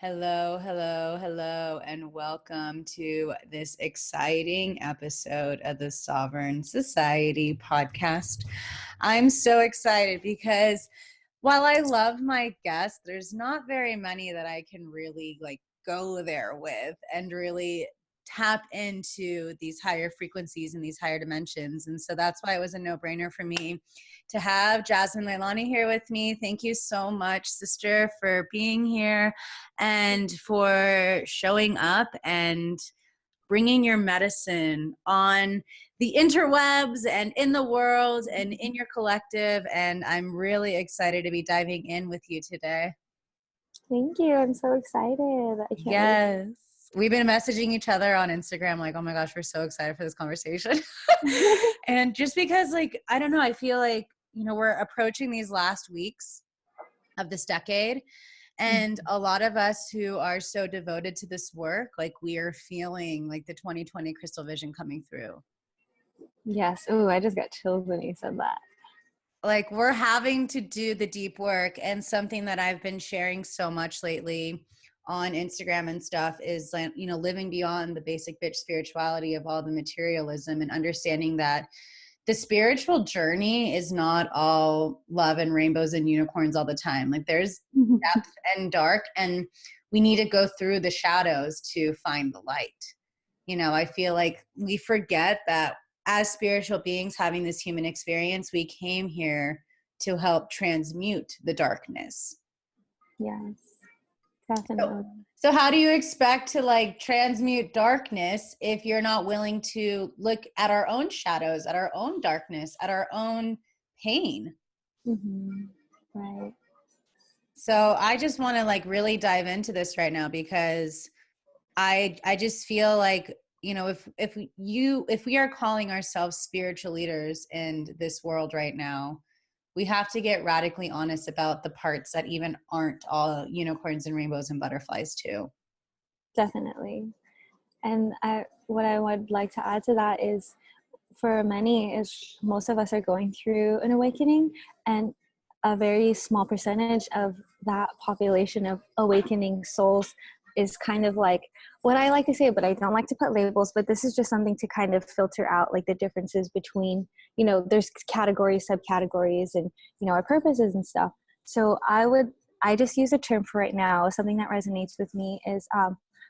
Hello, hello, hello, and welcome to this exciting episode of the Sovereign Society podcast. I'm so excited because while I love my guests, there's not very many that I can really go there with and really tap into these higher frequencies and these higher dimensions. And so that's why it was a no-brainer for me to have Jasmin-Lalani here with me. Thank you so much, sister, for being here and for showing up and bringing your medicine on the interwebs and in the world and in your collective. And I'm really excited to be diving in with you today. Thank you. I'm so excited. I can't Yes. We've been messaging each other on Instagram like, oh my gosh, we're so excited for this conversation. And just because I don't know, I feel like, we're approaching these last weeks of this decade. And a lot of us who are so devoted to this work, we are feeling like the 2020 crystal vision coming through. Yes. Oh, I just got chills when you said that. We're having to do the deep work, and something that I've been sharing so much lately on Instagram and stuff is living beyond the basic bitch spirituality of all the materialism and understanding that the spiritual journey is not all love and rainbows and unicorns all the time. There's depth and dark, and we need to go through the shadows to find the light. I feel like we forget that as spiritual beings having this human experience, we came here to help transmute the darkness. Yes, definitely. So how do you expect to transmute darkness if you're not willing to look at our own shadows, at our own darkness, at our own pain? Right. So I just want to really dive into this right now, because I just feel like, if we are calling ourselves spiritual leaders in this world right now, we have to get radically honest about the parts that even aren't all unicorns and rainbows and butterflies too. Definitely. And what I would like to add to that is, for many, is most of us are going through an awakening, and a very small percentage of that population of awakening souls is kind of like what I like to say, but I don't like to put labels, but this is just something to kind of filter out the differences between, there's categories, subcategories, and, our purposes and stuff. So I just use a term for right now, something that resonates with me is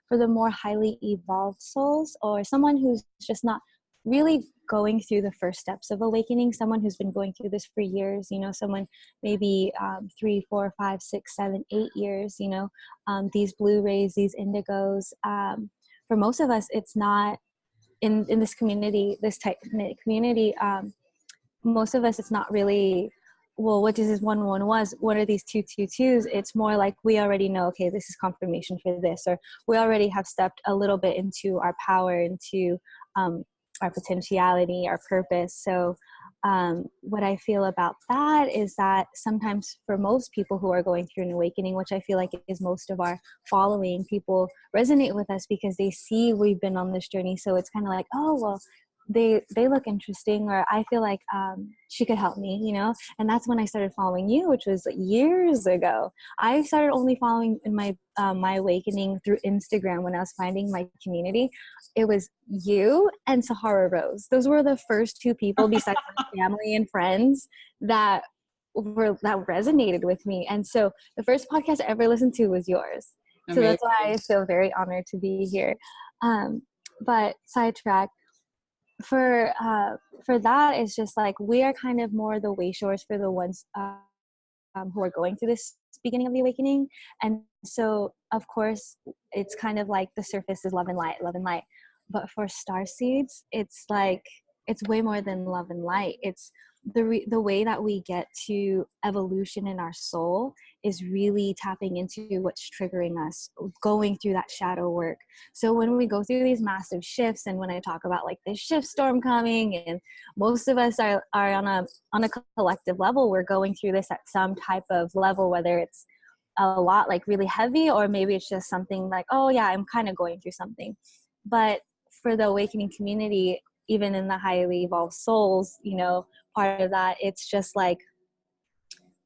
for the more highly evolved souls, or someone who's just not really going through the first steps of awakening, someone who's been going through this for years, someone maybe 3, 4, 5, 6, 7, 8 years, these blue rays, these indigos. For most of us, it's not in this community, this tight knit community. Most of us, it's not really, well, what does this 1 1 was? What are these 2 2 2s? It's more like we already know, okay, this is confirmation for this, or we already have stepped a little bit into our power, into our potentiality, our purpose. So what I feel about that is that sometimes for most people who are going through an awakening, which I feel like is most of our following, people resonate with us because they see we've been on this journey. So it's kind of like, oh, well, they look interesting, or I feel like she could help me, and that's when I started following you, which was years ago. I started only following in my my awakening through Instagram when I was finding my community. It was you and Sahara Rose. Those were the first 2 people besides my family and friends that resonated with me. And so the first podcast I ever listened to was yours. Amazing. So that's why I feel very honored to be here. But sidetrack. For that, it's just we are kind of more the way showers for the ones who are going through this beginning of the awakening. And so of course it's kind of the surface is love and light, but for Starseeds, it's it's way more than love and light. It's the way that we get to evolution in our soul is really tapping into what's triggering us, going through that shadow work. So when we go through these massive shifts, and when I talk about this shift storm coming, and most of us are on a collective level, we're going through this at some type of level, whether it's a lot really heavy, or maybe it's just something oh yeah, I'm kind of going through something. But for the awakening community, even in the highly evolved souls, part of that, it's just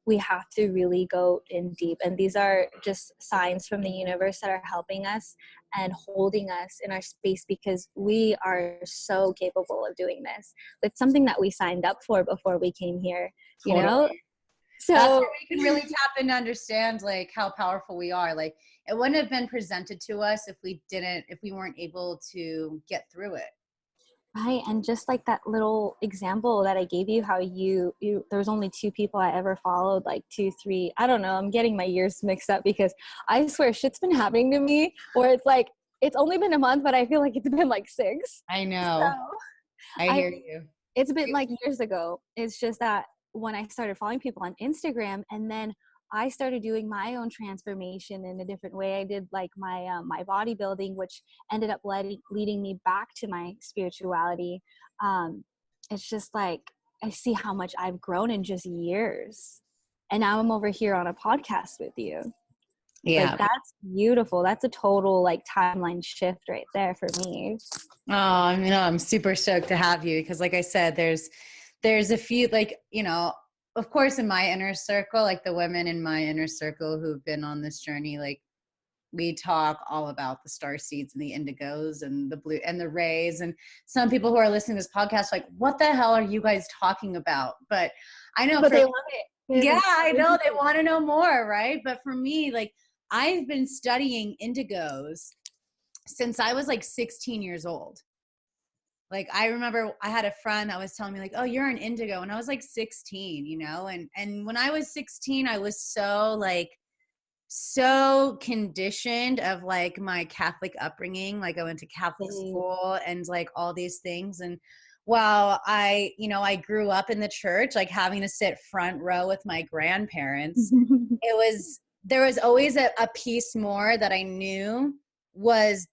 we have to really go in deep. And these are just signs from the universe that are helping us and holding us in our space, because we are so capable of doing this. It's something that we signed up for before we came here, you Totally. know? So that's where we can really tap in and understand like how powerful we are. Like it wouldn't have been presented to us if we weren't able to get through it. right. And just like that little example that I gave you, how you there was only 2 people I ever followed, like 2, 3, I don't know, I'm getting my years mixed up, because I swear shit's been happening to me where it's like, it's only been a month, but I feel like it's been like 6. I know. So I hear you. it's been like years ago. It's just that when I started following people on Instagram, and then I started doing my own transformation in a different way. I did like my bodybuilding, which ended up leading me back to my spirituality. It's just like I see how much I've grown in just years, and now I'm over here on a podcast with you. Yeah. Like that's beautiful. That's a total like timeline shift right there for me. Oh, I'm super stoked to have you, because like I said, there's a few, like, of course in my inner circle, like the women in my inner circle who've been on this journey, like we talk all about the Starseeds and the Indigos and the blue and the rays. And some people who are listening to this podcast, like, what the hell are you guys talking about? But I know, But they love it. Yeah, I know they want to know more, right? But for me, like, I've been studying Indigos since I was like 16 years old. Like, I remember I had a friend that was telling me like, oh, you're an Indigo. And I was like 16, and when I was 16, I was so conditioned of like my Catholic upbringing. Like I went to Catholic school and like all these things. And while I grew up in the church, like having to sit front row with my grandparents, there was always a piece more that I knew was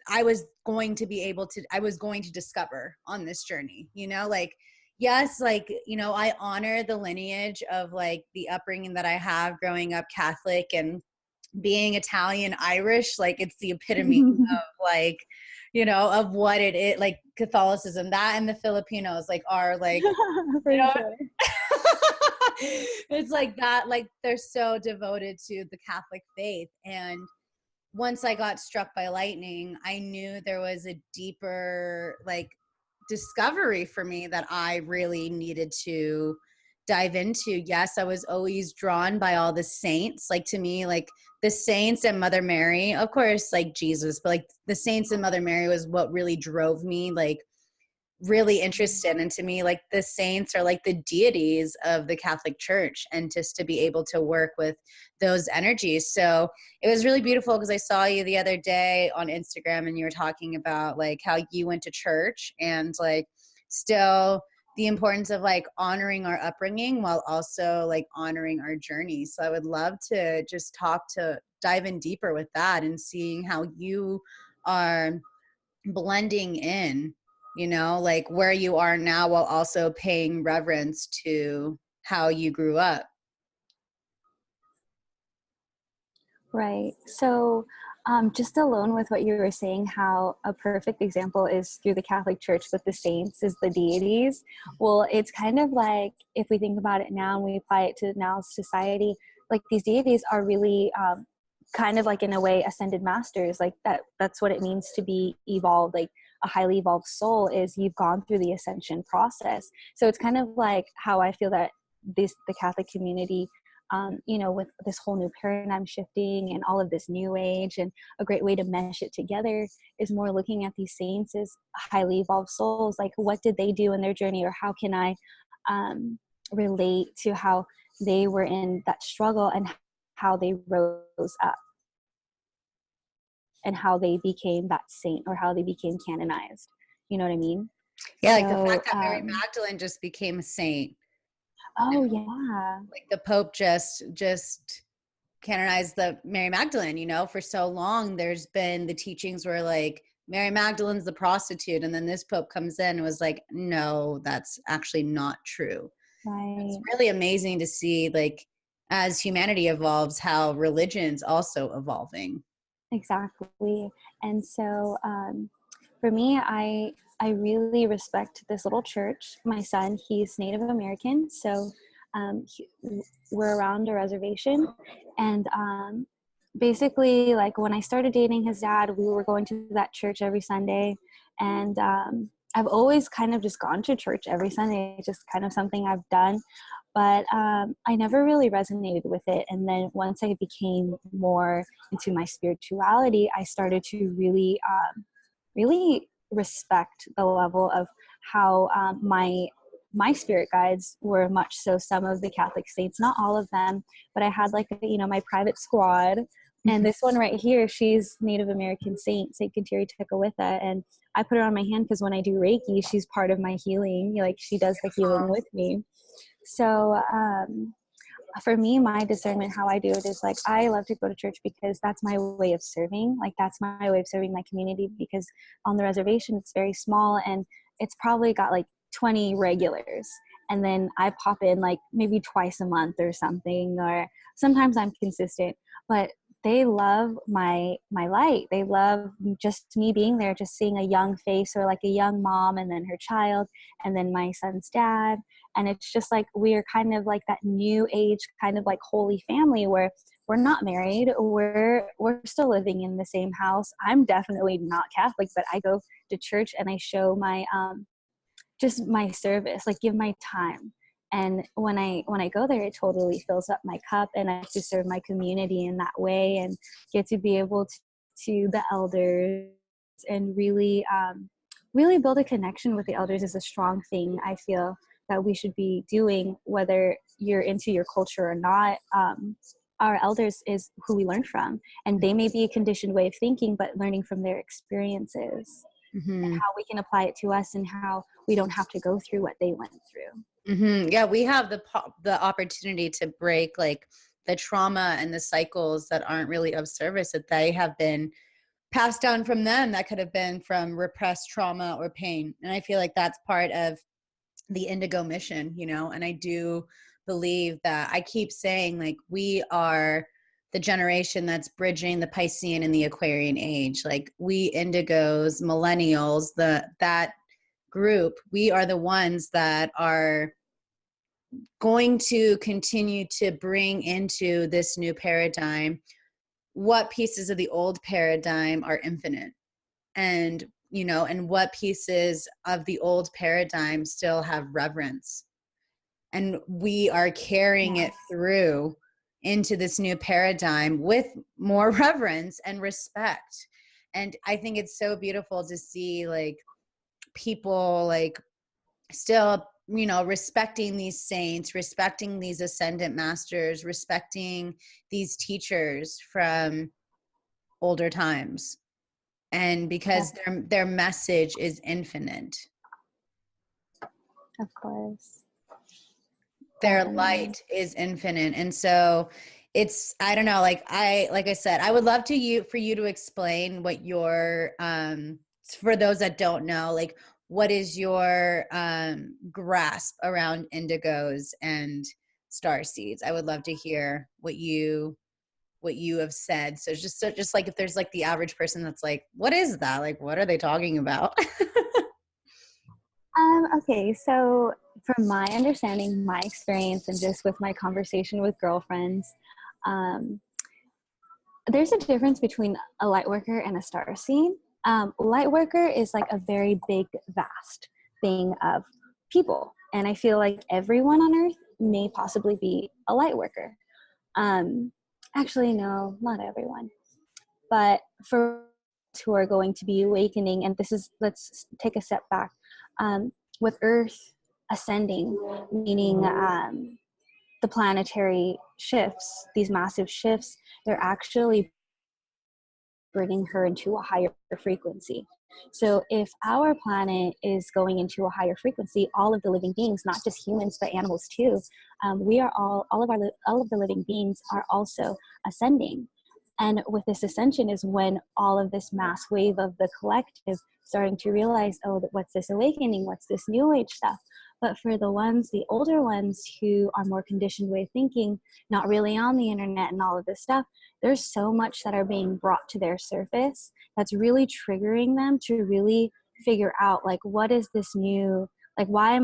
I was going to discover on this journey, like, yes, like, I honor the lineage of like the upbringing that I have growing up Catholic and being Italian Irish. Like it's the epitome of like, of what it is, like Catholicism, that and the Filipinos like are like, Sure. it's like that, like they're so devoted to the Catholic faith. And once I got struck by lightning, I knew there was a deeper like discovery for me that I really needed to dive into. Yes, I was always drawn by all the saints. Like to me, like the saints and Mother Mary, of course, like Jesus, but like the saints and Mother Mary was what really drove me like really interested. And to me, like the saints are like the deities of the Catholic Church, and just to be able to work with those energies. So it was really beautiful, because I saw you the other day on Instagram and you were talking about like how you went to church and like still the importance of like honoring our upbringing while also like honoring our journey. So I would love to just dive in deeper with that and seeing how you are blending in, like where you are now while also paying reverence to how you grew up. Right. So just alone with what you were saying, how a perfect example is through the Catholic Church with the saints is the deities. Well, it's kind of like, if we think about it now and we apply it to now society, like these deities are really kind of like in a way ascended masters. Like that's what it means to be evolved. Like a highly evolved soul is you've gone through the ascension process. So it's kind of like how I feel that the Catholic community, with this whole new paradigm shifting and all of this new age, and a great way to mesh it together is more looking at these saints as highly evolved souls. Like, what did they do in their journey, or how can I relate to how they were in that struggle and how they rose up and how they became that saint, or how they became canonized. You know what I mean? Yeah, like the fact that Mary Magdalene just became a saint. Oh yeah. Like the Pope just canonized the Mary Magdalene, for so long there's been the teachings where like Mary Magdalene's the prostitute, and then this Pope comes in and was like, no, that's actually not true. Right. It's really amazing to see, like, as humanity evolves, how religion's also evolving. Exactly. And so for me, I really respect this little church. My son, he's Native American, so we're around a reservation, and basically, like, when I started dating his dad, we were going to that church every Sunday, and I've always kind of just gone to church every Sunday. It's just kind of something I've done, but I never really resonated with it. And then once I became more into my spirituality, I started to really really respect the level of how my spirit guides were much so some of the Catholic saints, not all of them, but I had, like, my private squad. And this one right here, she's Native American Saint Kateri Tekakwitha, and I put her on my hand because when I do Reiki, she's part of my healing. Like, she does the healing with me. So for me, my discernment, how I do it is, like, I love to go to church because that's my way of serving. Like, that's my way of serving my community, because on the reservation, it's very small and it's probably got like 20 regulars. And then I pop in like maybe twice a month or something, or sometimes I'm consistent, but they love my light. They love just me being there, just seeing a young face, or like a young mom and then her child and then my son's dad. And it's just like, we're kind of like that new age kind of like holy family where we're not married. We're still living in the same house. I'm definitely not Catholic, but I go to church and I show my just my service, like give my time. And when I go there, it totally fills up my cup, and I get to serve my community in that way and get to be able to the elders, and really really build a connection with the elders is a strong thing I feel that we should be doing, whether you're into your culture or not. Our elders is who we learn from, and they may be a conditioned way of thinking, but learning from their experiences. Mm-hmm. And how we can apply it to us, and how we don't have to go through what they went through. Mm-hmm. Yeah, we have the opportunity to break like the trauma and the cycles that aren't really of service, that they have been passed down from them, that could have been from repressed trauma or pain. And I feel like that's part of the Indigo mission, and I do believe that, I keep saying, like, we are the generation that's bridging the Piscean and the Aquarian age. Like, we Indigos, millennials, that group, we are the ones that are going to continue to bring into this new paradigm what pieces of the old paradigm are infinite, and and what pieces of the old paradigm still have reverence. And we are carrying it through into this new paradigm with more reverence and respect. And I think it's so beautiful to see, like, people, like, still, respecting these saints, respecting these ascendant masters, respecting these teachers from older times. And because their message is infinite. Of course. Their light is infinite. And so it's, I don't know, like I said, I would love for you to explain what your, for those that don't know, like, what is your grasp around Indigos and Starseeds? I would love to hear what you have said. So just like, if there's like the average person that's like, what is that? Like, what are they talking about? Okay, so from my understanding, my experience, and just with my conversation with girlfriends, there's a difference between a light worker and a starseed. Light worker is like a very big, vast thing of people. And I feel like everyone on Earth may possibly be a light worker. Actually, no, not everyone. But for those who are going to be awakening, and let's take a step back. With Earth ascending, meaning the planetary shifts, these massive shifts, they're actually bringing her into a higher frequency. So if our planet is going into a higher frequency, all of the living beings, not just humans but animals too, we are all of the living beings are also ascending. And with this ascension is when all of this mass wave of the collective starting to realize, oh, what's this awakening? What's this new age stuff? But for the older ones who are more conditioned way of thinking, not really on the internet and all of this stuff, there's so much that are being brought to their surface that's really triggering them to really figure out, like, what is this new, like, why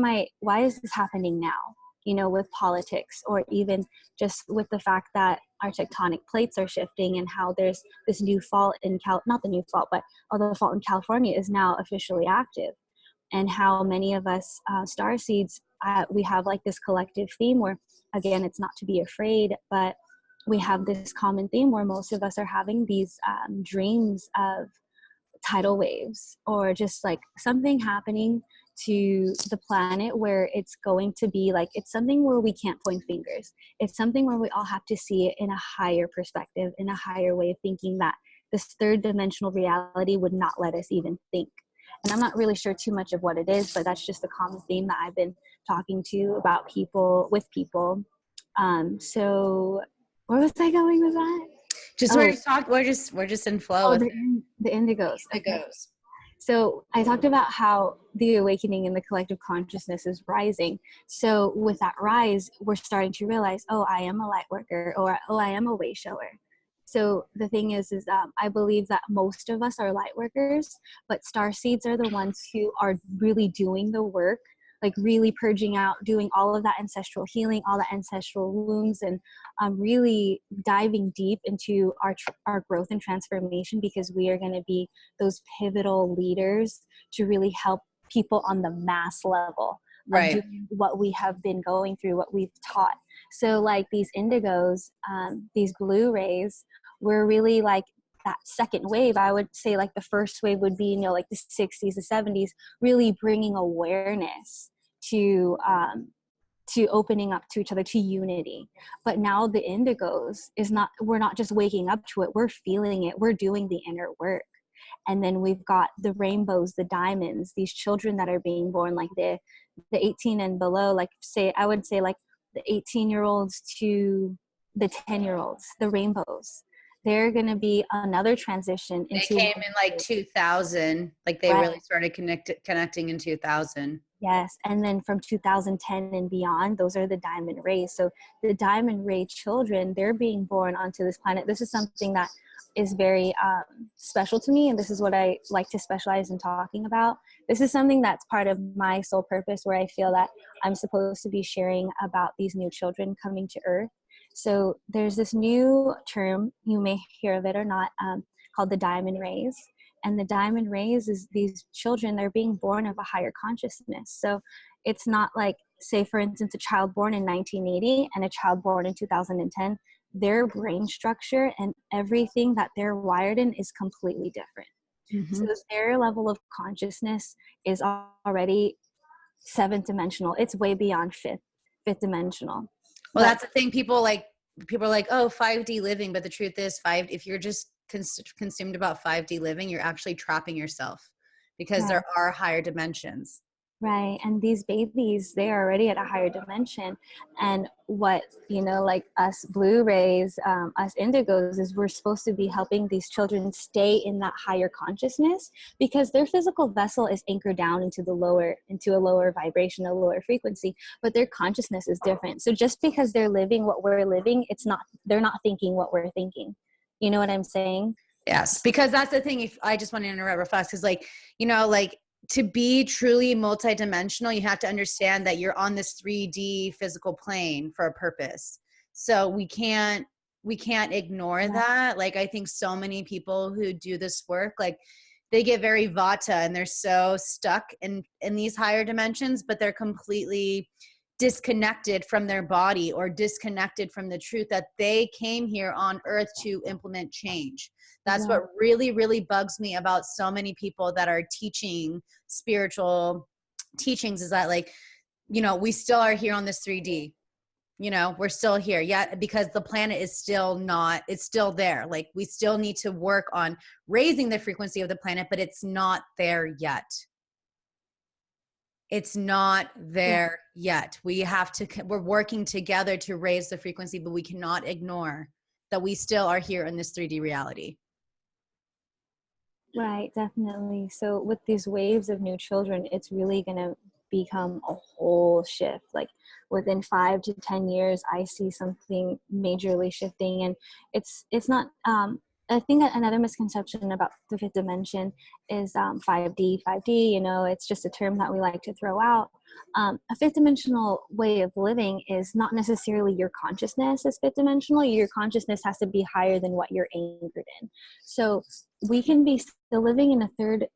is this happening now? with politics, or even just with the fact that our tectonic plates are shifting, and how there's this new fault in not the new fault, but the fault in California is now officially active. And how many of us starseeds, we have like this collective theme where, again, it's not to be afraid, but we have this common theme where most of us are having these dreams of tidal waves, or just like something happening to the planet where it's going to be like, it's something where we can't point fingers. It's something where we all have to see it in a higher perspective, in a higher way of thinking, that this third dimensional reality would not let us even think. And I'm not really sure too much of what it is, but that's just a common theme that I've been talking to about with people. So where was I going with that? We're just in flow with the Indigos. it goes. So I talked about how the awakening in the collective consciousness is rising. So with that rise, we're starting to realize, oh, I am a light worker, or oh, I am a way shower. So the thing is I believe that most of us are light workers, but starseeds are the ones who are really doing the work, like really purging out, doing all of that ancestral healing, all the ancestral wounds, and really diving deep into our growth and transformation, because we are going to be those pivotal leaders to really help people on the mass level, right, of doing what we have been going through, what we've taught. So like these indigos, these blue rays, we're really like that second wave. I would say like the first wave would be, like the 60s, the 70s, really bringing awareness to opening up to each other, to unity. But now the indigos we're not just waking up to it, we're feeling it, we're doing the inner work. And then we've got the rainbows, the diamonds, these children that are being born, like the 18 and below, like I would say like the 18-year-olds to the 10-year-olds, the rainbows. They're going to be another transition into. They came in like 2000, like they really started connecting in 2000. Yes. And then from 2010 and beyond, those are the diamond rays. So the diamond ray children, they're being born onto this planet. This is something that is very special to me. And this is what I like to specialize in talking about. This is something that's part of my soul purpose, where I feel that I'm supposed to be sharing about these new children coming to Earth. So there's this new term, you may hear of it or not, called the diamond rays. And the diamond rays is these children, they're being born of a higher consciousness. So it's not like, say, for instance, a child born in 1980 and a child born in 2010. Their brain structure and everything that they're wired in is completely different. Mm-hmm. So their level of consciousness is already seventh dimensional. It's way beyond fifth dimensional. Well, that's the thing. People are like, oh, 5D living. But the truth is, if you're just consumed about 5D living, you're actually trapping yourself, because there are higher dimensions. Right. And these babies, they are already at a higher dimension. And what, like us blue rays, us indigos, is we're supposed to be helping these children stay in that higher consciousness, because their physical vessel is anchored down into a lower vibration, a lower frequency, but their consciousness is different. So just because they're living what we're living, they're not thinking what we're thinking. You know what I'm saying? Yes. Because that's the thing. If I just want to interrupt real fast, because to be truly multidimensional, you have to understand that you're on this 3D physical plane for a purpose. So we can't ignore that. Like, I think so many people who do this work, like, they get very vata and they're so stuck in these higher dimensions, but they're completely disconnected from their body, or disconnected from the truth that they came here on earth to implement change. That's what really, really bugs me about so many people that are teaching spiritual teachings, is that, like, we still are here on this 3D. We're still here. Yeah, because the planet is it's still there. Like, we still need to work on raising the frequency of the planet, but it's not there yet. It's not there yet. We're working together to raise the frequency, but we cannot ignore that we still are here in this 3D reality. Right, definitely. So with these waves of new children, it's really going to become a whole shift. Like, within 5 to 10 years, I see something majorly shifting. And it's not I think another misconception about the fifth dimension is 5D. 5D, you know, it's just a term that we like to throw out. A fifth dimensional way of living is not necessarily your consciousness is fifth dimensional. Your consciousness has to be higher than what you're anchored in. So we can be still living in a third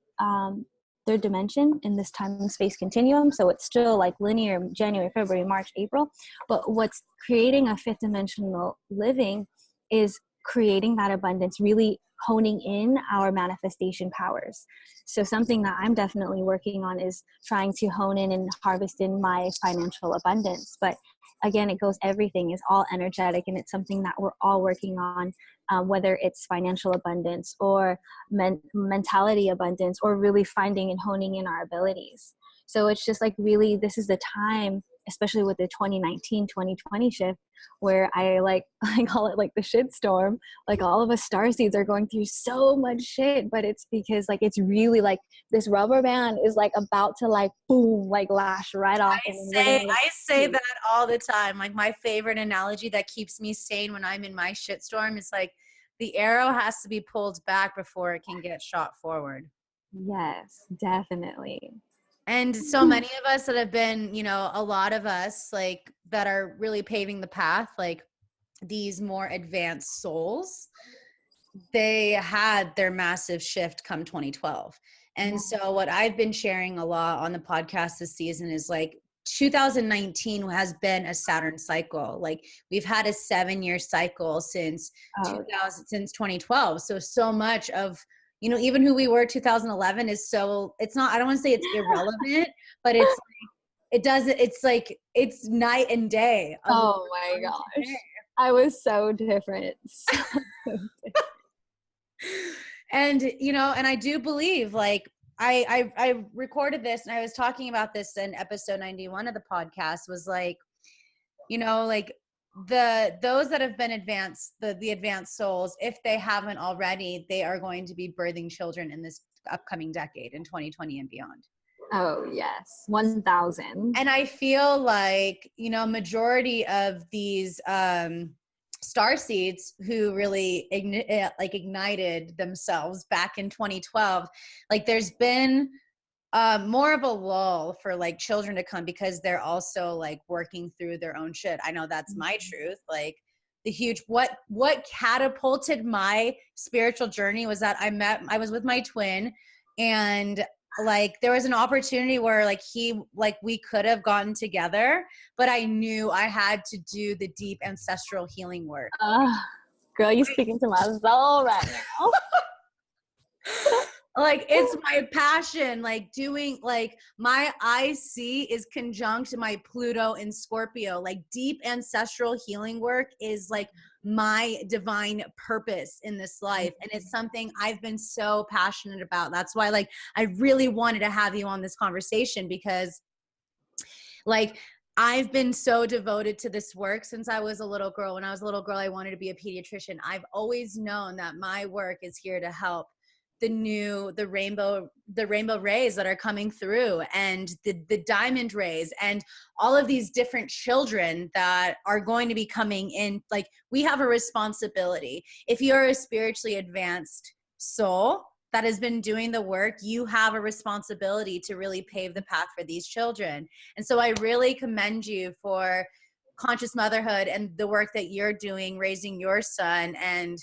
dimension in this time and space continuum. So it's still like linear January, February, March, April. But what's creating a fifth dimensional living is creating that abundance, really honing in our manifestation powers. So something that I'm definitely working on is trying to hone in and harvest in my financial abundance. But again, it goes, everything is all energetic, and it's something that we're all working on, whether it's financial abundance or mentality abundance, or really finding and honing in our abilities. So it's just like, really, this is the time, especially with the 2019-2020 shift, where I call it like the shit storm. Like, all of us starseeds are going through so much shit, but it's because like, it's really like this rubber band is like about to like, boom, like lash right off. I say that all the time. Like, my favorite analogy that keeps me sane when I'm in my shit storm is like, the arrow has to be pulled back before it can get shot forward. Yes, definitely. And so many of us that have been, you know, a lot of us like that are really paving the path, like these more advanced souls, they had their massive shift come 2012. And so what I've been sharing a lot on the podcast this season is like, 2019 has been a Saturn cycle. Like, we've had a 7-year cycle since 2012. So much of, you know, even who we were 2011 is so, it's not, I don't want to say it's irrelevant, but it's like, it's like, it's night and day. Oh my gosh. I was so different. And, you know, and I do believe, like, I recorded this and I was talking about this in episode 91 of the podcast, was like, you know, like those that have been advanced, the advanced souls, if they haven't already, they are going to be birthing children in this upcoming decade, in 2020 and beyond. Oh yes, 1,000. And I feel like, you know, majority of these Starseeds who really ignited themselves back in 2012, like, there's been more of a lull for like children to come, because they're also like working through their own shit. I know that's my truth. Like, the huge, what catapulted my spiritual journey was that I was with my twin, and like, there was an opportunity where like we could have gotten together, but I knew I had to do the deep ancestral healing work. Girl, you're speaking to my soul right now. Like, it's my passion, like doing, like, my IC is conjunct my Pluto in Scorpio. Like, deep ancestral healing work is like my divine purpose in this life. And it's something I've been so passionate about. That's why, like, I really wanted to have you on this conversation, because like, I've been so devoted to this work since I was a little girl. When I was a little girl, I wanted to be a pediatrician. I've always known that my work is here to help the rainbow rays that are coming through, and the diamond rays, and all of these different children that are going to be coming in. Like, we have a responsibility. If you're a spiritually advanced soul that has been doing the work, you have a responsibility to really pave the path for these children. And so I really commend you for conscious motherhood and the work that you're doing, raising your son. And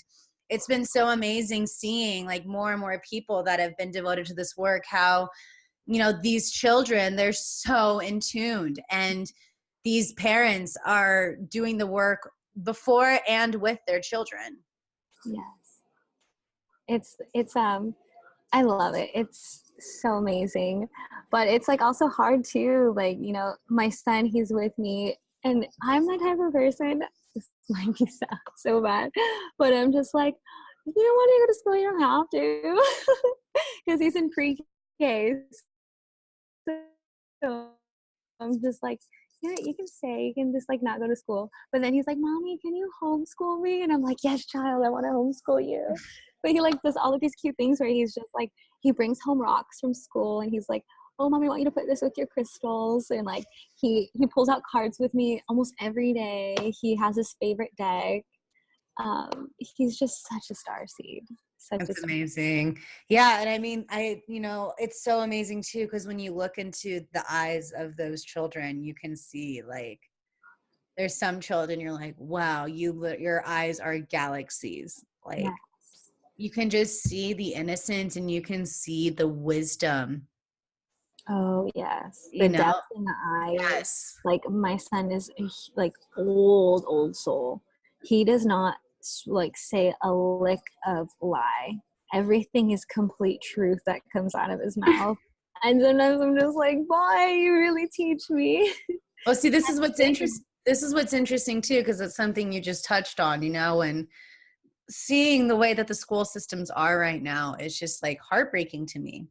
it's been so amazing seeing like more and more people that have been devoted to this work, how, you know, these children, they're so in tuned, and these parents are doing the work before and with their children. Yes. It's I love it. It's so amazing. But it's like also hard too. Like, you know, my son, he's with me, and I'm the type of person, this might be so bad, but I'm just like, if you don't want to go to school, you don't have to. Because he's in pre-K. So I'm just like, yeah, you can stay. You can just like not go to school. But then he's like, Mommy, can you homeschool me? And I'm like, yes, child, I want to homeschool you. But he like does all of these cute things where he's just like, he brings home rocks from school, and he's like, oh, Mommy, I want you to put this with your crystals. And like he pulls out cards with me almost every day. He has his favorite deck. He's just such a star seed. That's amazing. Yeah. And I mean, it's so amazing too, because when you look into the eyes of those children, you can see like there's some children you're like, wow, your eyes are galaxies. Like Yes. you can just see the innocence and you can see the wisdom. Oh yes, You the know? depth in the eyes. Yes. Like my son is like old soul. He does not like say a lick of lie. Everything is complete truth that comes out of his mouth. And sometimes I'm just like, boy, you really teach me. Oh, see, this is what's interesting. This is what's interesting too, because it's something you just touched on, and seeing the way that the school systems are right now is just like heartbreaking to me.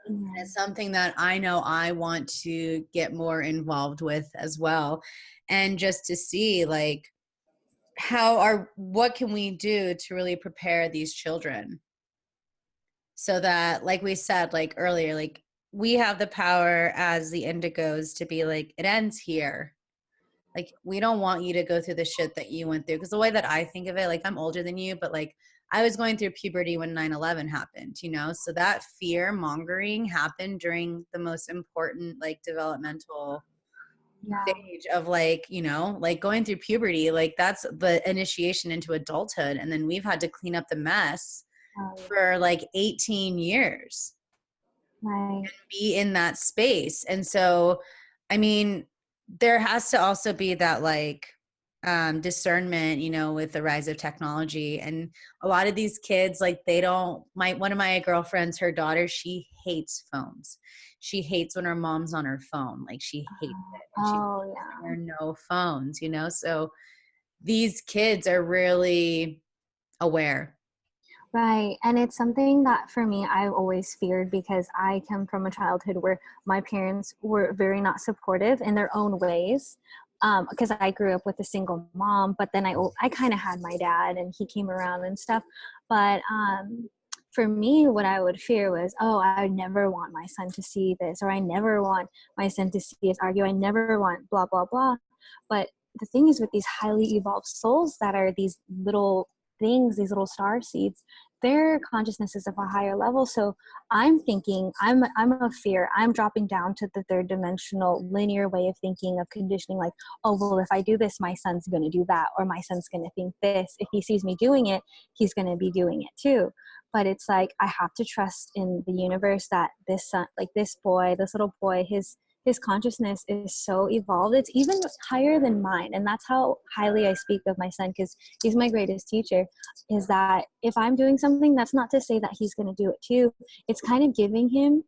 And it's something that I know I want to get more involved with as well. And just to see like what can we do to really prepare these children so that, like we said, like earlier, like we have the power as the Indigos to be like, it ends here. Like, we don't want you to go through the shit that you went through. Because the way that I think of it, like, I'm older than you, but like, I was going through puberty when 9/11 happened, So that fear mongering happened during the most important, like, developmental stage of like, like going through puberty. Like, that's the initiation into adulthood. And then we've had to clean up the mess for like 18 years. Right. And be in that space. And so, I mean, there has to also be that like discernment, with the rise of technology. And a lot of these kids, like one of my girlfriends, her daughter, she hates phones. She hates when her mom's on her phone. Like she hates it. And she there are no phones, So these kids are really aware. Right. And it's something that for me, I've always feared because I come from a childhood where my parents were very not supportive in their own ways. Because I grew up with a single mom, but then I kind of had my dad and he came around and stuff. But for me, what I would fear was, oh, I never want my son to see this, or I never want my son to see us argue. I never want blah, blah, blah. But the thing is with these highly evolved souls that are these little things, these little star seeds, their consciousness is of a higher level. So I'm thinking, I'm a fear. I'm dropping down to the third dimensional linear way of thinking, of conditioning, like, oh, well, if I do this, my son's going to do that, or my son's going to think this. If he sees me doing it, he's going to be doing it too. But it's like, I have to trust in the universe that this son, like this little boy, his consciousness is so evolved. It's even higher than mine. And that's how highly I speak of my son, because he's my greatest teacher, is that if I'm doing something, that's not to say that he's going to do it too. It's kind of giving him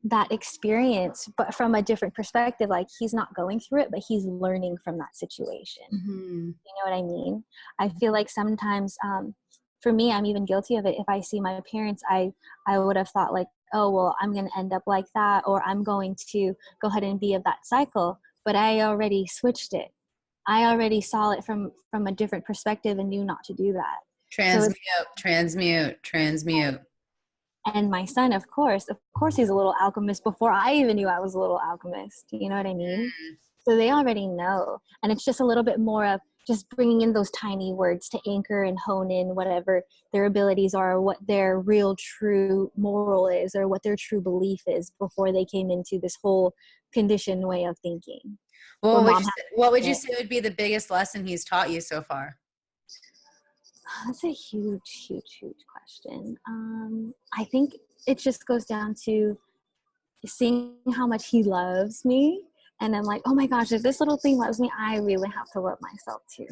that experience, but from a different perspective. Like, he's not going through it, but he's learning from that situation. Mm-hmm. You know what I mean? I feel like sometimes, for me, I'm even guilty of it. If I see my parents, I would have thought like, oh, well, I'm going to end up like that, or I'm going to go ahead and be of that cycle. But I already switched it. I already saw it from a different perspective and knew not to do that. Transmute. And my son, of course, he's a little alchemist before I even knew I was a little alchemist. You know what I mean? So they already know. And it's just a little bit more of just bringing in those tiny words to anchor and hone in whatever their abilities are, what their real true moral is, or what their true belief is before they came into this whole conditioned way of thinking. Well, what would you say would be the biggest lesson he's taught you so far? That's a huge question. I think it just goes down to seeing how much he loves me. And I'm like, oh my gosh, if this little thing loves me, I really have to love myself too.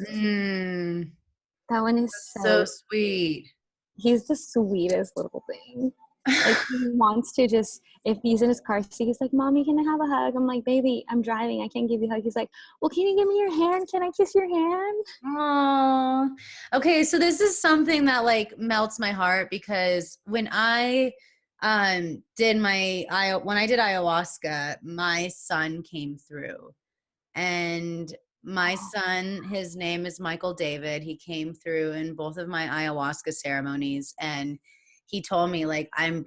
That one is so sweet. He's the sweetest little thing. Like, he wants to just, if he's in his car seat, he's like, Mommy, can I have a hug? I'm like, baby, I'm driving. I can't give you a hug. He's like, well, can you give me your hand? Can I kiss your hand? Oh, okay. So this is something that like melts my heart, because when I did ayahuasca, my son came through, and my son, his name is Michael David. He came through in both of my ayahuasca ceremonies, and he told me like, I'm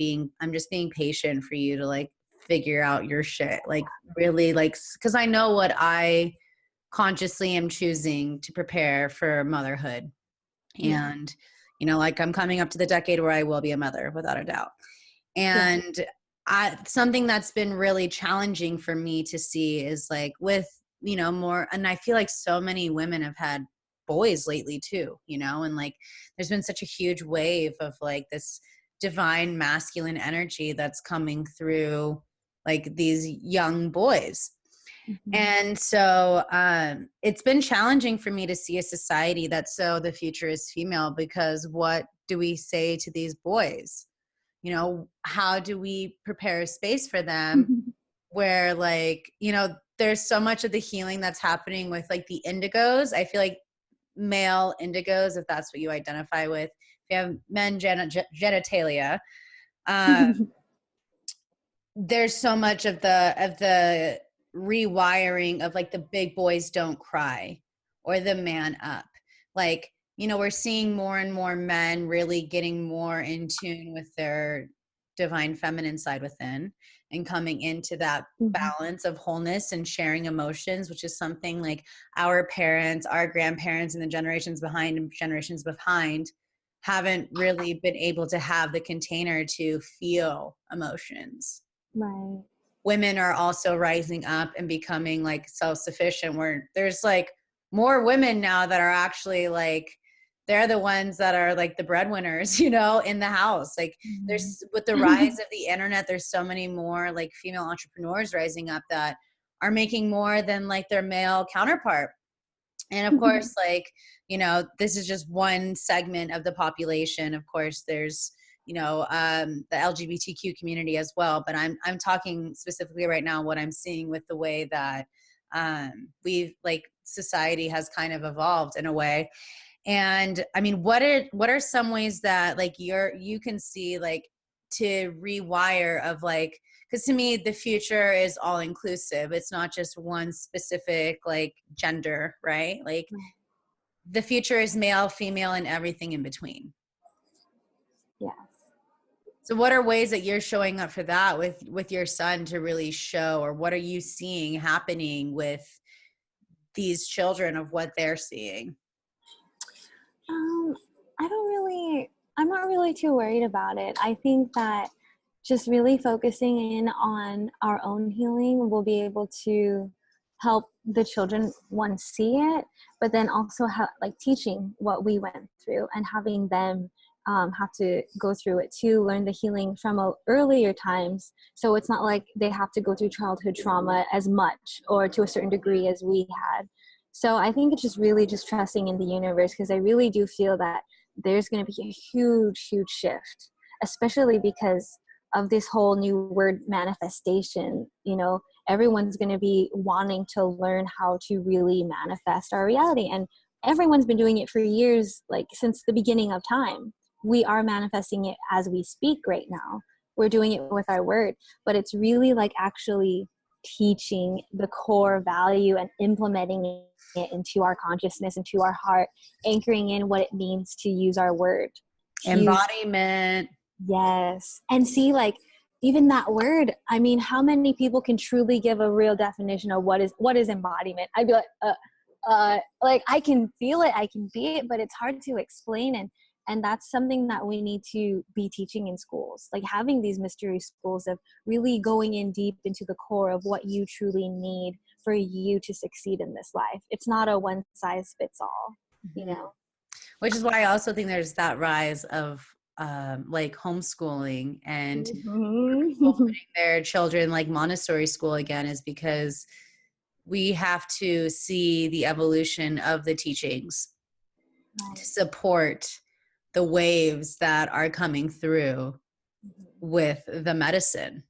just being patient for you to like figure out your shit. Like, really, like, cause I know what I consciously am choosing to prepare for motherhood. Yeah. And, you know, like I'm coming up to the decade where I will be a mother without a doubt. Yeah. And something that's been really challenging for me to see is like with, you know, more, and I feel like so many women have had boys lately too, you know, and like there's been such a huge wave of like this divine masculine energy that's coming through like these young boys. Mm-hmm. And so it's been challenging for me to see a society that's so the future is female, because what do we say to these boys? You know, how do we prepare a space for them where like, you know, there's so much of the healing that's happening with like the indigos. I feel like male indigos, if that's what you identify with, if you have men genitalia, there's so much of the rewiring of like the big boys don't cry or the man up. Like, you know, we're seeing more and more men really getting more in tune with their divine feminine side within and coming into that Mm-hmm. balance of wholeness and sharing emotions, which is something like our parents, our grandparents, and the generations behind haven't really been able to have the container to feel emotions. Right. Women are also rising up and becoming like self-sufficient, where there's like more women now that are actually like, they're the ones that are like the breadwinners, you know, in the house. Like there's, with the rise of the internet, there's so many more like female entrepreneurs rising up that are making more than like their male counterpart. And of course, like, you know, this is just one segment of the population. Of course, there's, you know, the LGBTQ community as well. But I'm talking specifically right now what I'm seeing with the way that we've like society has kind of evolved in a way. And I mean, what are some ways that like you can see like to rewire of like, because to me the future is all inclusive. It's not just one specific like gender, right? Like the future is male, female, and everything in between. Yes. So what are ways that you're showing up for that with your son to really show, or what are you seeing happening with these children of what they're seeing? Um, I'm not really too worried about it. I think that just really focusing in on our own healing will be able to help the children, one, see it, but then also like teaching what we went through and having them have to go through it to learn the healing from earlier times. So it's not like they have to go through childhood trauma as much or to a certain degree as we had. So I think it's just really just trusting in the universe, because I really do feel that there's going to be a huge, huge shift, especially because of this whole new word manifestation. You know, everyone's going to be wanting to learn how to really manifest our reality. And everyone's been doing it for years, like since the beginning of time. We are manifesting it as we speak right now. We're doing it with our word, but it's really like actually teaching the core value and implementing it into our consciousness, into our heart, anchoring in what it means to use our word. Embodiment. Yes. And see, like, even that word, I mean, how many people can truly give a real definition of what is embodiment? I'd be like I can feel it, I can be it, but it's hard to explain. And that's something that we need to be teaching in schools, like having these mystery schools of really going in deep into the core of what you truly need for you to succeed in this life. It's not a one size fits all, you know? Which is why I also think there's that rise of like homeschooling and Mm-hmm. opening their children like Montessori school again, is because we have to see the evolution of the teachings Right. to support the waves that are coming through with the medicine.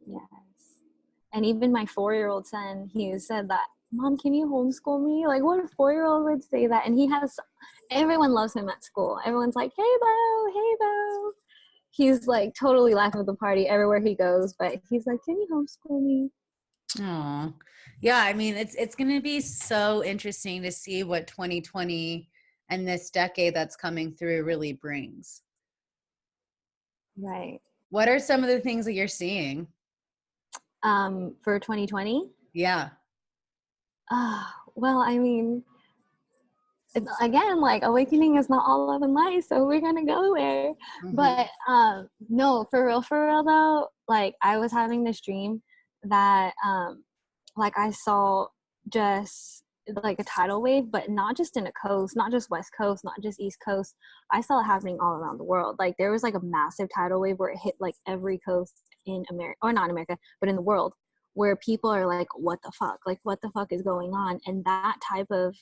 Yes. And even my 4-year-old son, he said that, Mom, can you homeschool me? Like, what 4-year-old would say that? And everyone loves him at school. Everyone's like, hey, Bo. He's like totally life of the party everywhere he goes. But he's like, can you homeschool me? Oh, yeah. I mean, it's going to be so interesting to see what 2020 and this decade that's coming through really brings. Right. What are some of the things that you're seeing? For 2020? Yeah. Well, I mean, again, like, awakening is not all love and light, so we're gonna go there. But no, for real though, like, I was having this dream that like, I saw just like a tidal wave, but not just in a coast, not just west coast, not just east coast. I saw it happening all around the world. Like, there was like a massive tidal wave where it hit like every coast in America, or not in America, but in the world, where people are like, what the fuck, like, what the fuck is going on? And that type of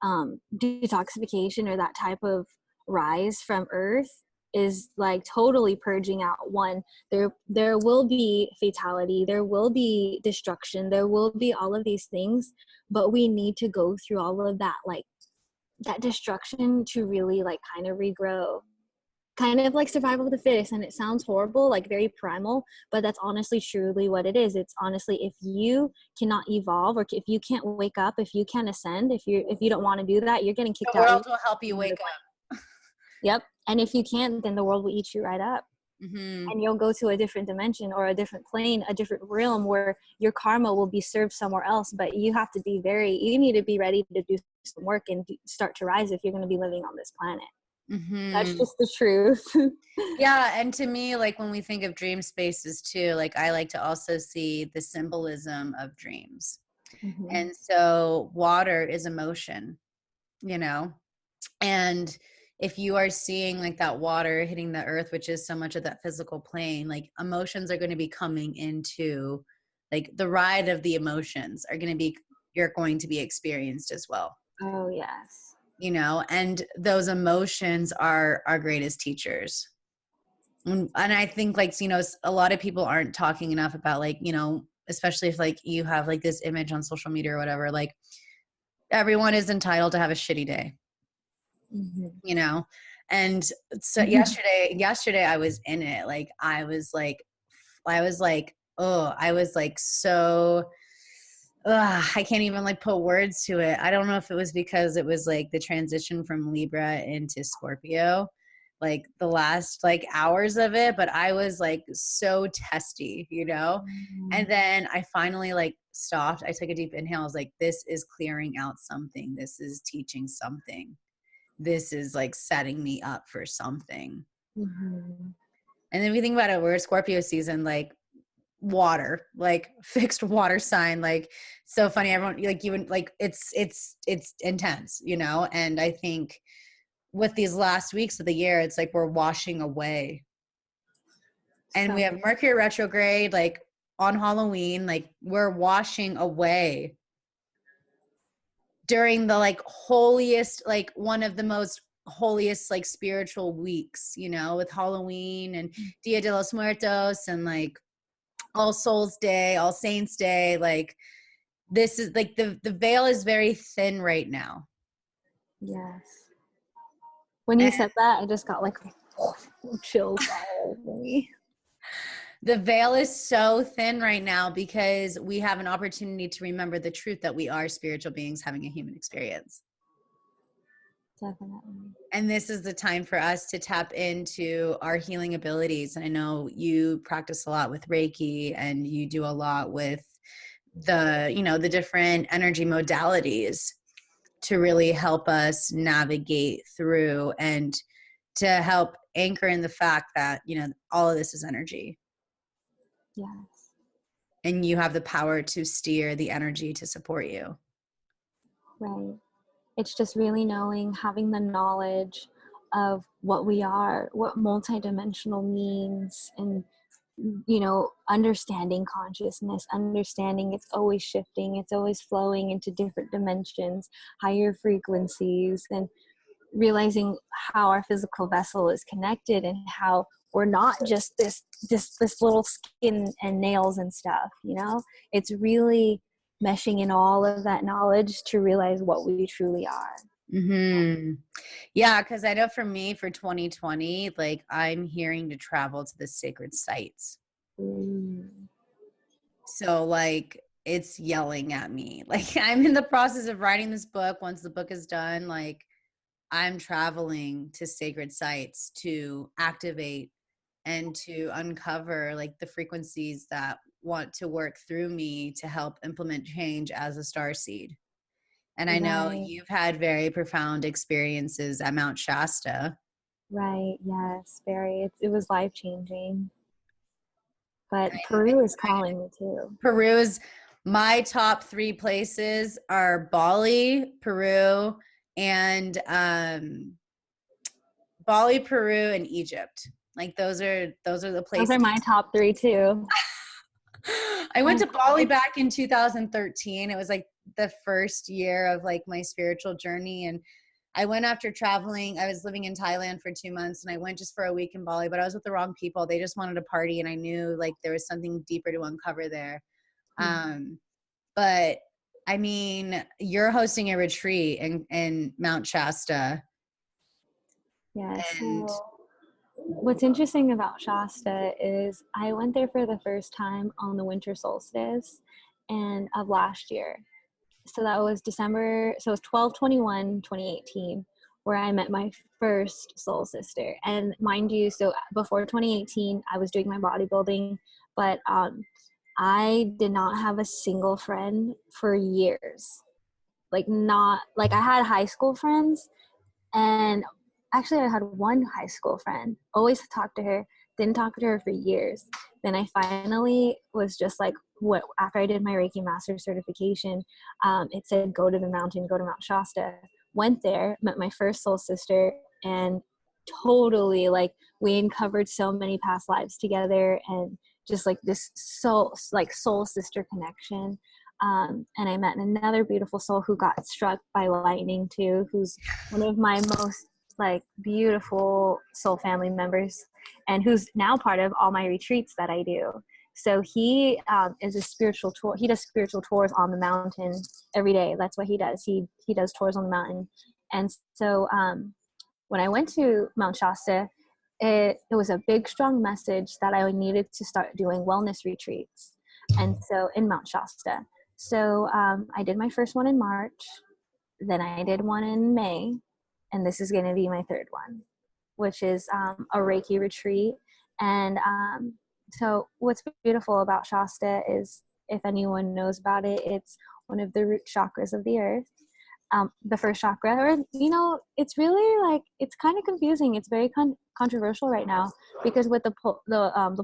detoxification, or that type of rise from earth, is like totally purging out. One, there will be fatality, there will be destruction, there will be all of these things, but we need to go through all of that, like, that destruction, to really like kind of regrow, kind of like survival of the fittest. And it sounds horrible, like very primal, but that's honestly truly what it is. It's honestly, if you cannot evolve, or if you can't wake up, if you can't ascend, if you don't want to do that, you're getting kicked The out. world will help you wake up. Yep. And if you can't, then the world will eat you right up. Mm-hmm. And you'll go to a different dimension, or a different plane, a different realm, where your karma will be served somewhere else. But you have to be you need to be ready to do some work and start to rise if you're going to be living on this planet. That's just the truth. Yeah. And to me, like, when we think of dream spaces too, like, I like to also see the symbolism of dreams. And so water is emotion, you know, and if you are seeing like that water hitting the earth, which is so much of that physical plane, like, emotions are going to be coming into, like, the ride of the emotions you're going to be experienced as well. Oh, yes. You know, and those emotions are our greatest teachers. And I think, like, you know, a lot of people aren't talking enough about, like, you know, especially if like you have like this image on social media or whatever, like, everyone is entitled to have a shitty day, you know? And so yesterday I was in it. Like, I was like, so, I can't even like put words to it. I don't know if it was because it was like the transition from Libra into Scorpio, like the last like hours of it, but I was like so testy, you know? And then I finally like stopped. I took a deep inhale. I was like, this is clearing out something. This is teaching something. This is like setting me up for something. And then if you think about it, we're Scorpio season, like, water, like fixed water sign, like, so funny. Everyone, like, you would like, it's intense, you know? And I think with these last weeks of the year, it's like we're washing away. And we have Mercury retrograde, like, on Halloween, like, we're washing away during the like holiest, like one of the most holiest like spiritual weeks, you know, with Halloween and Dia de los Muertos and like All Souls Day, All Saints Day. Like, this is like the veil is very thin right now. Yes. When you said that, I just got like chills all over me. The veil is so thin right now because we have an opportunity to remember the truth that we are spiritual beings having a human experience. Definitely. And this is the time for us to tap into our healing abilities. And I know you practice a lot with Reiki, and you do a lot with the, you know, the different energy modalities to really help us navigate through and to help anchor in the fact that, you know, all of this is energy. Yes. And you have the power to steer the energy to support you. Right. It's just really knowing, having the knowledge of what we are, what multidimensional means, and, you know, understanding consciousness, understanding it's always shifting, it's always flowing into different dimensions, higher frequencies, and realizing how our physical vessel is connected, and how we're not just this little skin and nails and stuff, you know? It's really meshing in all of that knowledge to realize what we truly are. Yeah, because I know for me, for 2020, like, I'm hearing to travel to the sacred sites. So like, it's yelling at me. Like, I'm in the process of writing this book. Once the book is done, like, I'm traveling to sacred sites to activate and to uncover like the frequencies that want to work through me to help implement change as a starseed. And I know Right. you've had very profound experiences at Mount Shasta. Right. Yes. Very. It was life changing. But I- Peru is calling me too. Peru is my top 3 places are Bali, Peru, and Bali, Peru, and Egypt. Like those are the Those places. are my top 3 too. I went to Bali back in 2013. It was like the first year of like my spiritual journey, and I went after traveling. I was living in Thailand for 2 months, and I went just for a week in Bali, but I was with the wrong people. They just wanted to party, and I knew like there was something deeper to uncover there. But I mean, you're hosting a retreat in Mount Shasta. Yes. And So what's interesting about Shasta is I went there for the first time on the winter solstice and of last year. So that was December, so it was 12/21/2018, where I met my first soul sister. And mind you, so before 2018 I was doing my bodybuilding, but I did not have a single friend for years. Like, not like, I had high school friends, and actually I had one high school friend, always talked to her, didn't talk to her for years. Then I finally was just like, what, after I did my Reiki master certification, it said go to the mountain, go to Mount Shasta. Went there, met my first soul sister, and totally, like, we uncovered so many past lives together, and just like this soul sister connection. And I met another beautiful soul who got struck by lightning too, who's one of my most like beautiful soul family members, and who's now part of all my retreats that I do. So he is a spiritual tour. He does spiritual tours on the mountain every day. That's what he does. He does tours on the mountain. And so when I went to Mount Shasta, it was a big, strong message that I needed to start doing wellness retreats. And so in Mount Shasta. So I did my first one in March. Then I did one in May. And this is going to be my third one, which is a Reiki retreat. And so what's beautiful about Shasta is, if anyone knows about it, it's one of the root chakras of the earth. The first chakra, or, it's really like, it's kind of confusing. It's very controversial right now, because with the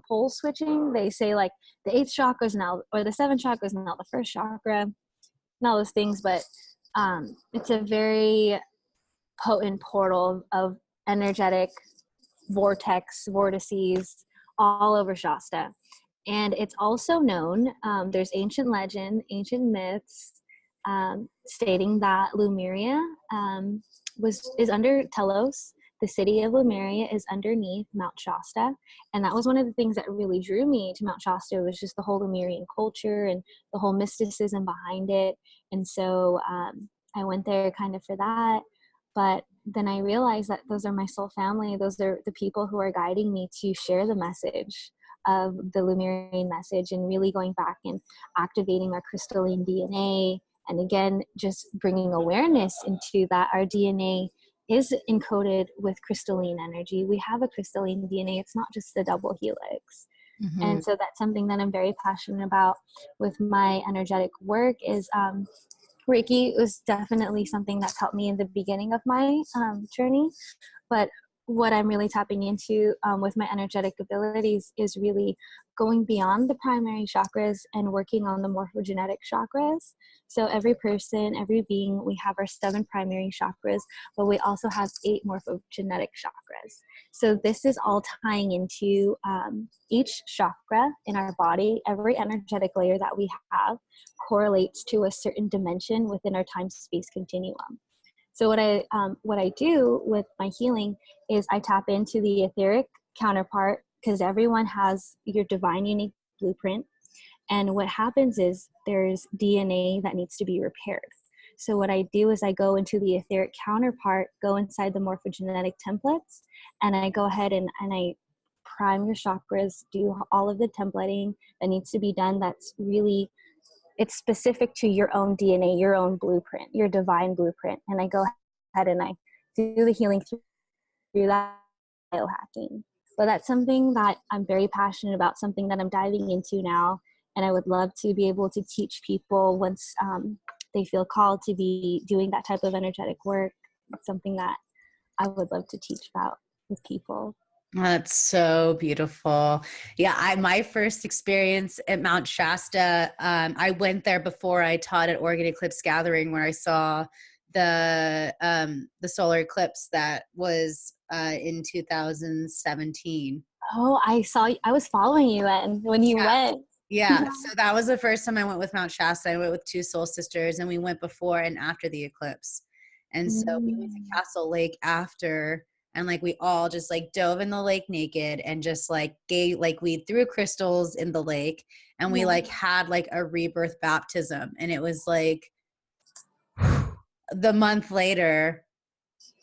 pole switching, they say like the 8th chakra is now, or the 7th chakra is now the first chakra, and all those things. But it's a very potent portal of energetic vortices all over Shasta. And it's also known, there's ancient legend, ancient myths, stating that Lemuria is under Telos. The city of Lemuria is underneath Mount Shasta. And that was one of the things that really drew me to Mount Shasta, was just the whole Lemurian culture and the whole mysticism behind it. And so I went there kind of for that. But then I realized that those are my soul family. Those are the people who are guiding me to share the message of the Lemurian message, and really going back and activating our crystalline DNA. And again, just bringing awareness into that our DNA is encoded with crystalline energy. We have a crystalline DNA. It's not just a double helix. mm-hmm. And so that's something that I'm very passionate about with my energetic work is Reiki was definitely something that's helped me in the beginning of my journey. But what I'm really tapping into with my energetic abilities is really going beyond the primary chakras and working on the morphogenetic chakras. So every person, every being, we have our 7 primary chakras, but we also have 8 morphogenetic chakras. So this is all tying into each chakra in our body. Every energetic layer that we have correlates to a certain dimension within our time-space continuum. So what I do with my healing is I tap into the etheric counterpart, because everyone has your divine unique blueprint. And what happens is there's DNA that needs to be repaired. So what I do is I go into the etheric counterpart, go inside the morphogenetic templates, and I go ahead and I prime your chakras, do all of the templating that needs to be done. That's really, it's specific to your own DNA, your own blueprint, your divine blueprint. And I go ahead and I do the healing through that biohacking. But that's something that I'm very passionate about, something that I'm diving into now. And I would love to be able to teach people once they feel called to be doing that type of energetic work. It's something that I would love to teach about with people. That's so beautiful. Yeah, my first experience at Mount Shasta, I went there before I taught at Oregon Eclipse Gathering, where I saw the solar eclipse that was in 2017. Oh, I was following you when you went. Yeah, so that was the first time I went with Mount Shasta. I went with two soul sisters, and we went before and after the eclipse. And so we went to Castle Lake after, and like we all just like dove in the lake naked and just like we threw crystals in the lake, and we like had like a rebirth baptism. And it was like the month later,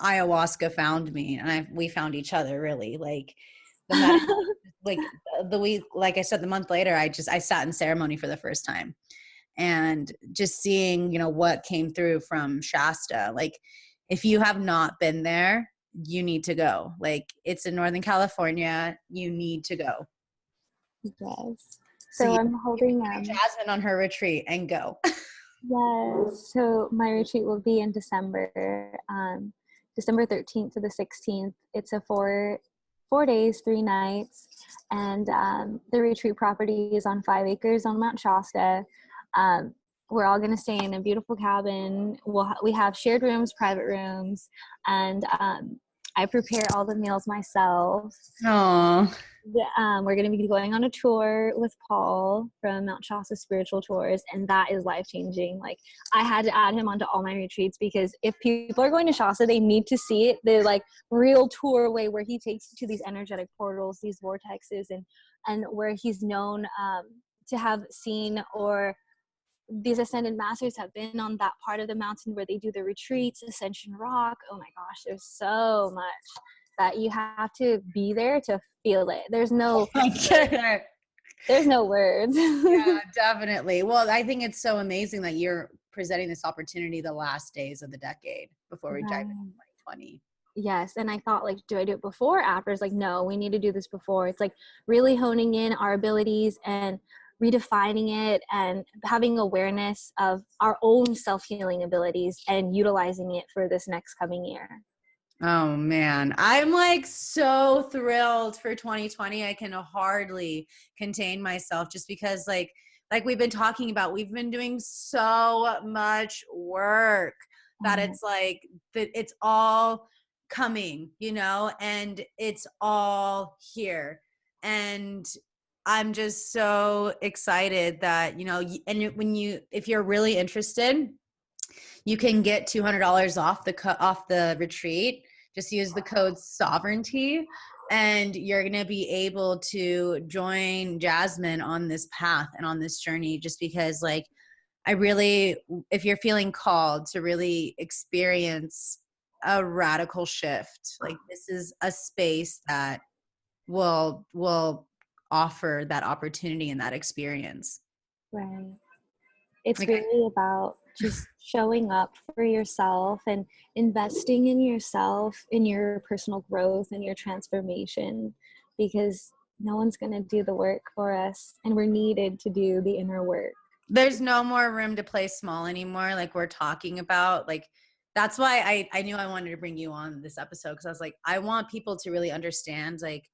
ayahuasca found me, and we found each other, really. Like the week, like I said, the month later, I sat in ceremony for the first time, and just seeing, you know, what came through from Shasta. Like, if you have not been there, you need to go. Like, it's in Northern California. You need to go. Yes. So I'm holding Jasmin on her retreat and go. Yes. So my retreat will be in December, December 13th to the 16th. It's a 4 days, 3 nights. And the retreat property is on 5 acres on Mount Shasta. We're all going to stay in a beautiful cabin. We have shared rooms, private rooms, and I prepare all the meals myself. Aww. We're going to be going on a tour with Paul from Mount Shasta Spiritual Tours, and that is life-changing. Like, I had to add him onto all my retreats, because if people are going to Shasta, they need to see it, the like real tour way where he takes you to these energetic portals, these vortexes, and where he's known to have seen, or these ascended masters have been on that part of the mountain where they do the retreats, Ascension Rock. Oh my gosh, there's so much that you have to be there to feel it. There's no words. Yeah, definitely. Well, I think it's so amazing that you're presenting this opportunity the last days of the decade before we dive into 2020. Yes. And I thought, like, do I do it before or after? It's like, no, we need to do this before. It's like really honing in our abilities and redefining it and having awareness of our own self-healing abilities and utilizing it for this next coming year. Oh man, I'm like so thrilled for 2020. I can hardly contain myself, just because like we've been talking about, we've been doing so much work that it's like that it's all coming, you know, and it's all here. And I'm just so excited that, you know, and if you're really interested, you can get $200 off the retreat. Just use the code sovereignty, and you're going to be able to join Jasmin on this path and on this journey, just because like if you're feeling called to really experience a radical shift, like this is a space that will offer that opportunity and that experience. Right. It's really about just showing up for yourself and investing in yourself, in your personal growth and your transformation, because no one's going to do the work for us, and we're needed to do the inner work. There's no more room to play small anymore. Like we're talking about, like, that's why I knew I wanted to bring you on this episode, because I was like, I want people to really understand like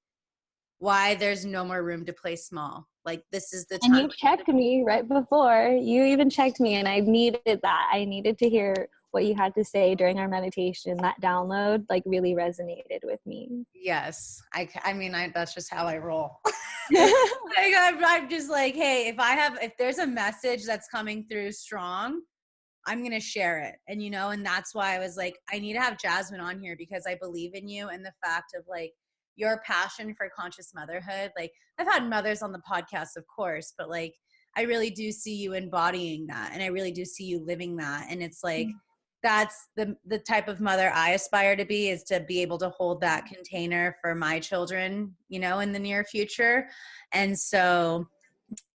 why there's no more room to play small. Like, this is the time. And you checked me right before. You even checked me, and I needed that. I needed to hear what you had to say during our meditation. That download like really resonated with me. Yes. I mean, that's just how I roll. Like, I'm just like, hey, if there's a message that's coming through strong, I'm going to share it. And, you know, and that's why I was like, I need to have Jasmin on here, because I believe in you and the fact of like your passion for conscious motherhood. Like, I've had mothers on the podcast, of course, but like, I really do see you embodying that. And I really do see you living that. And it's like, that's the type of mother I aspire to be, is to be able to hold that container for my children, you know, in the near future. And so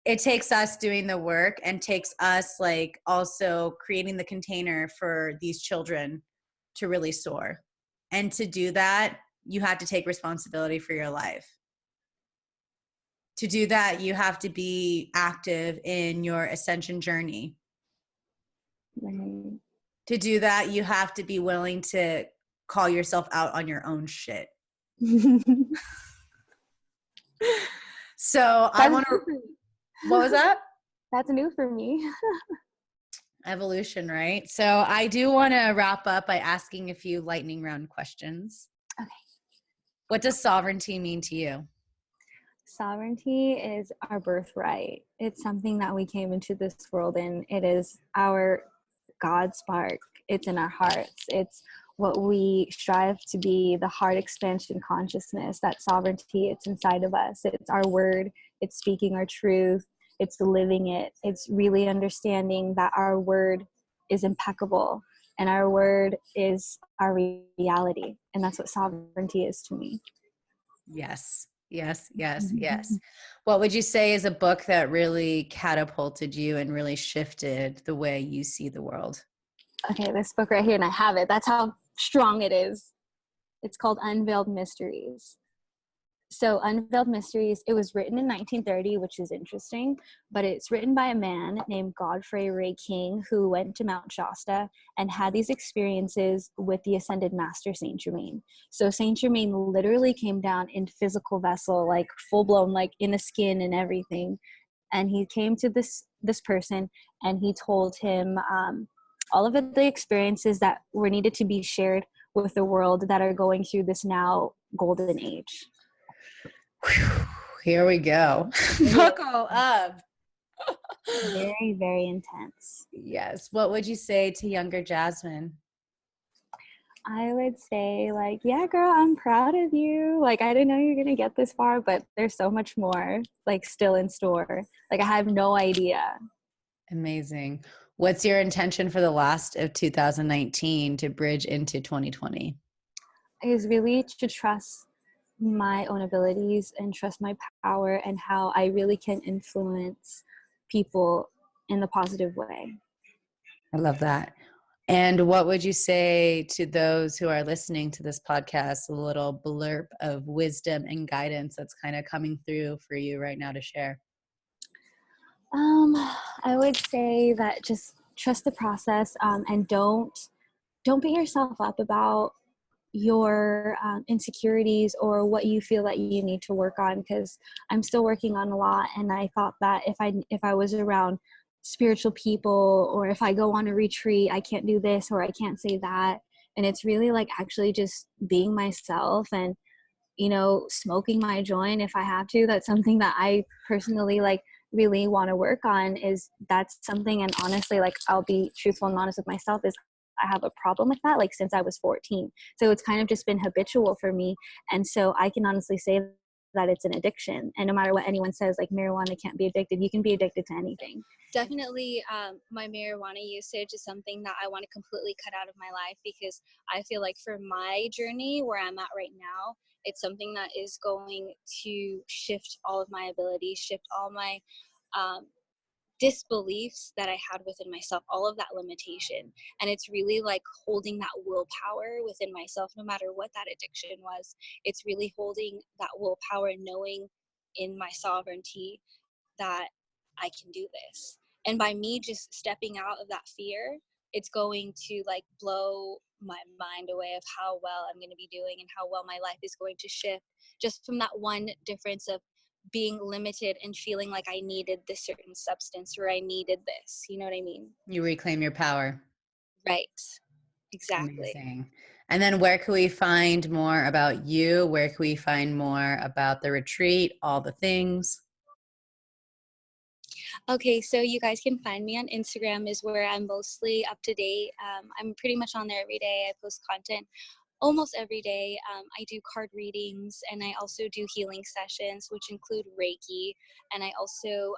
it takes us doing the work, and takes us like also creating the container for these children to really soar. And to do that, you have to take responsibility for your life. To do that, you have to be active in your ascension journey. Right. To do that, you have to be willing to call yourself out on your own shit. So I want to, what was that? That's new for me. Evolution, right? So I do want to wrap up by asking a few lightning round questions. Okay. What does sovereignty mean to you? Sovereignty is our birthright. It's something that we came into this world in. It is our God spark. It's in our hearts. It's what we strive to be, the heart expansion consciousness, that sovereignty. It's inside of us. It's our word. It's speaking our truth. It's living it. It's really understanding that our word is impeccable and our word is our reality. And that's what sovereignty is to me. Yes. Yes, yes, yes. What would you say is a book that really catapulted you and really shifted the way you see the world? Okay, this book right here, and I have it. That's how strong it is. It's called Unveiled Mysteries. So Unveiled Mysteries, it was written in 1930, which is interesting, but it's written by a man named Godfrey Ray King, who went to Mount Shasta and had these experiences with the ascended master Saint Germain. So Saint Germain literally came down in physical vessel, like full blown, like in a skin and everything. And he came to this person and he told him all of the experiences that were needed to be shared with the world that are going through this now golden age. Here we go. Buckle up. Very, very intense. Yes. What would you say to younger Jasmine? I would say, like, yeah, girl, I'm proud of you. Like, I didn't know you're going to get this far, but there's so much more, like, still in store. Like, I have no idea. Amazing. What's your intention for the last of 2019 to bridge into 2020? Is really to trust my own abilities and trust my power and how I really can influence people in the positive way. I love that. And what would you say to those who are listening to this podcast, a little blurb of wisdom and guidance that's kind of coming through for you right now to share? I would say that just trust the process, and don't beat yourself up about your insecurities or what you feel that you need to work on, because I'm still working on a lot, and I thought that if I was around spiritual people, or if I go on a retreat, I can't do this or I can't say that. And it's really like actually just being myself and, you know, smoking my joint if I have to. That's something that I personally like really want to work on. Is that's something, and honestly, like, I'll be truthful and honest with myself, is I have a problem with that, like, since I was 14. So it's kind of just been habitual for me. And so I can honestly say that it's an addiction. And no matter what anyone says, like, marijuana can't be addicted, you can be addicted to anything. Definitely, my marijuana usage is something that I want to completely cut out of my life, because I feel like for my journey where I'm at right now, it's something that is going to shift all of my abilities, shift all my disbeliefs that I had within myself, all of that limitation. And it's really like holding that willpower within myself, no matter what that addiction was. It's really holding that willpower and knowing in my sovereignty that I can do this. And by me just stepping out of that fear, it's going to like blow my mind away of how well I'm going to be doing and how well my life is going to shift just from that one difference of being limited and feeling like I needed this certain substance or I needed this. You know what I mean? You reclaim your power. Right. Exactly. Amazing. And then where can we find more about you? Where can we find more about the retreat, all the things? Okay, so you guys can find me on Instagram, is where I'm mostly up to date. I'm pretty much on there every day. I post content almost every day. I do card readings, and I also do healing sessions, which include Reiki. And I also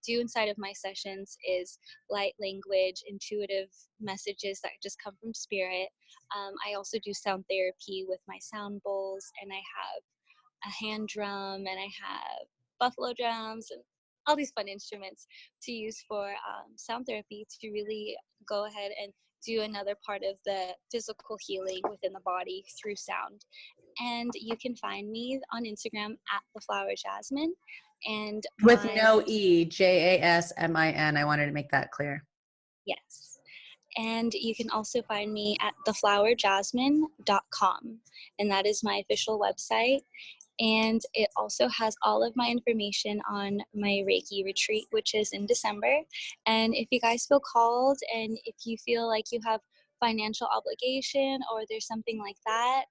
do, inside of my sessions, is light language, intuitive messages that just come from spirit. I also do sound therapy with my sound bowls, and I have a hand drum, and I have buffalo drums, and all these fun instruments to use for sound therapy, to really go ahead and do another part of the physical healing within the body through sound. And you can find me on Instagram at the Flower Jasmin. And With no E, Jasmin. I wanted to make that clear. Yes. And you can also find me at theflowerjasmin.com, and that is my official website. And it also has all of my information on my Reiki retreat, which is in December. And if you guys feel called, and if you feel like you have financial obligation or there's something like that,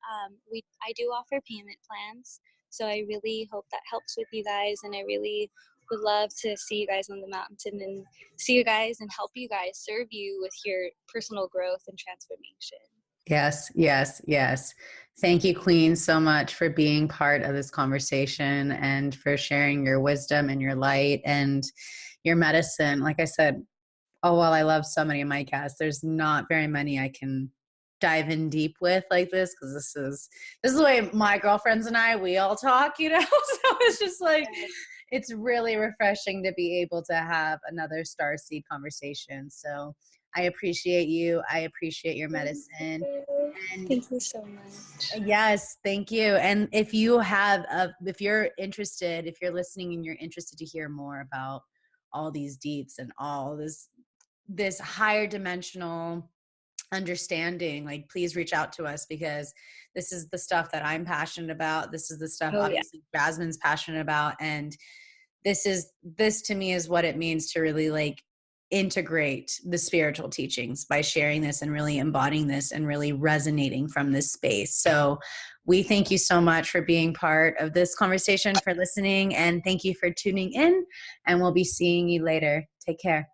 I do offer payment plans. So I really hope that helps with you guys, and I really would love to see you guys on the mountain and see you guys and help you guys, serve you with your personal growth and transformation. Yes, yes, yes. Thank you, Queen, so much for being part of this conversation and for sharing your wisdom and your light and your medicine. Like I said, while I love so many of my guests, there's not very many I can dive in deep with like this, because this is the way my girlfriends and we all talk, So it's just like, it's really refreshing to be able to have another starseed conversation. So I appreciate you. I appreciate your medicine. And thank you so much. Yes, thank you. And if you have, if you're interested, if you're listening and you're interested to hear more about all these deets and all this higher dimensional understanding, like, please reach out to us, because this is the stuff that I'm passionate about. This is the stuff obviously Jasmin's passionate about. And this to me is what it means to really like integrate the spiritual teachings by sharing this and really embodying this and really resonating from this space. So we thank you so much for being part of this conversation, for listening, and thank you for tuning in, and we'll be seeing you later. Take care.